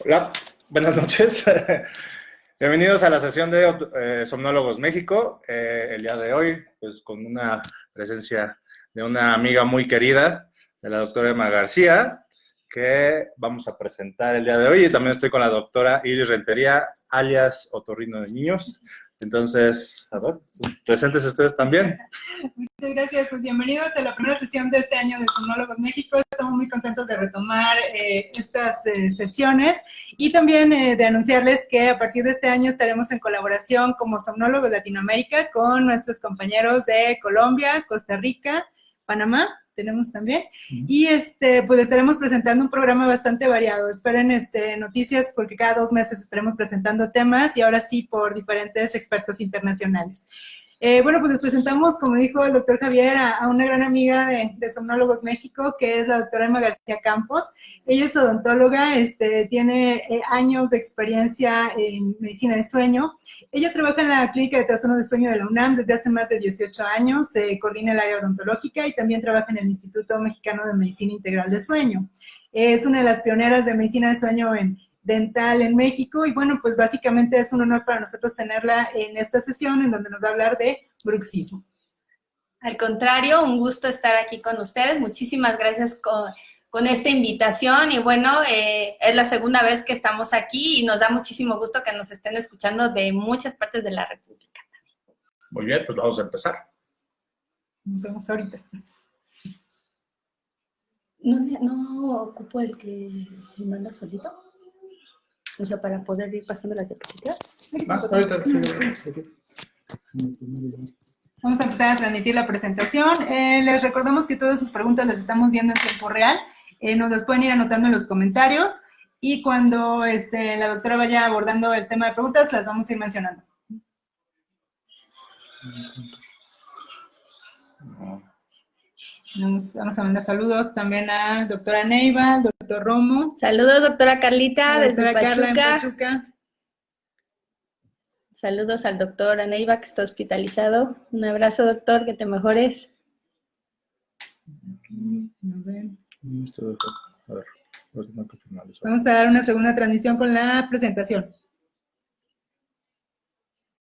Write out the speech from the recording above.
Hola, buenas noches. Bienvenidos a la sesión de Somnólogos México. El día de hoy, pues con una presencia de una amiga muy querida, de la doctora Emma García, que vamos a presentar el día de hoy. Y también estoy con la doctora Iris Rentería, alias Otorrino de Niños. Entonces, a ver, presentes ustedes también. Muchas gracias, pues bienvenidos a la primera sesión de este año de Somnólogos México. Estamos muy contentos de retomar estas sesiones y también de anunciarles que a partir de este año estaremos en colaboración como Somnólogos Latinoamérica con nuestros compañeros de Colombia, Costa Rica, Panamá, tenemos también, y pues estaremos presentando un programa bastante variado. Esperen noticias porque cada 2 meses estaremos presentando temas y ahora sí por diferentes expertos internacionales. Bueno, pues les presentamos, como dijo el doctor Javier, a una gran amiga de Somnólogos México, que es la doctora Emma García Campos. Ella es odontóloga, tiene años de experiencia en medicina de sueño. Ella trabaja en la Clínica de Trastornos de Sueño de la UNAM desde hace más de 18 años, coordina el área odontológica y también trabaja en el Instituto Mexicano de Medicina Integral de Sueño. Es una de las pioneras de medicina de sueño dental en México, y bueno, pues básicamente es un honor para nosotros tenerla en esta sesión en donde nos va a hablar de bruxismo. Al contrario, un gusto estar aquí con ustedes. Muchísimas gracias con esta invitación y bueno, es la segunda vez que estamos aquí y nos da muchísimo gusto que nos estén escuchando de muchas partes de la República. Muy bien, pues vamos a empezar. Nos vemos ahorita. ¿No ocupo el que se manda solito? O sea, para poder ir pasando las diapositivas. Vamos a empezar a transmitir la presentación. Les recordamos que todas sus preguntas las estamos viendo en tiempo real. Nos las pueden ir anotando en los comentarios y cuando la doctora vaya abordando el tema de preguntas, las vamos a ir mencionando. Vamos a mandar saludos también a doctora Neiva, al doctor Romo. Saludos, doctora Carlita, desde Pachuca. Pachuca. Saludos al doctor Aneiva, que está hospitalizado. Un abrazo, doctor, que te mejores. Vamos a dar una segunda transmisión con la presentación.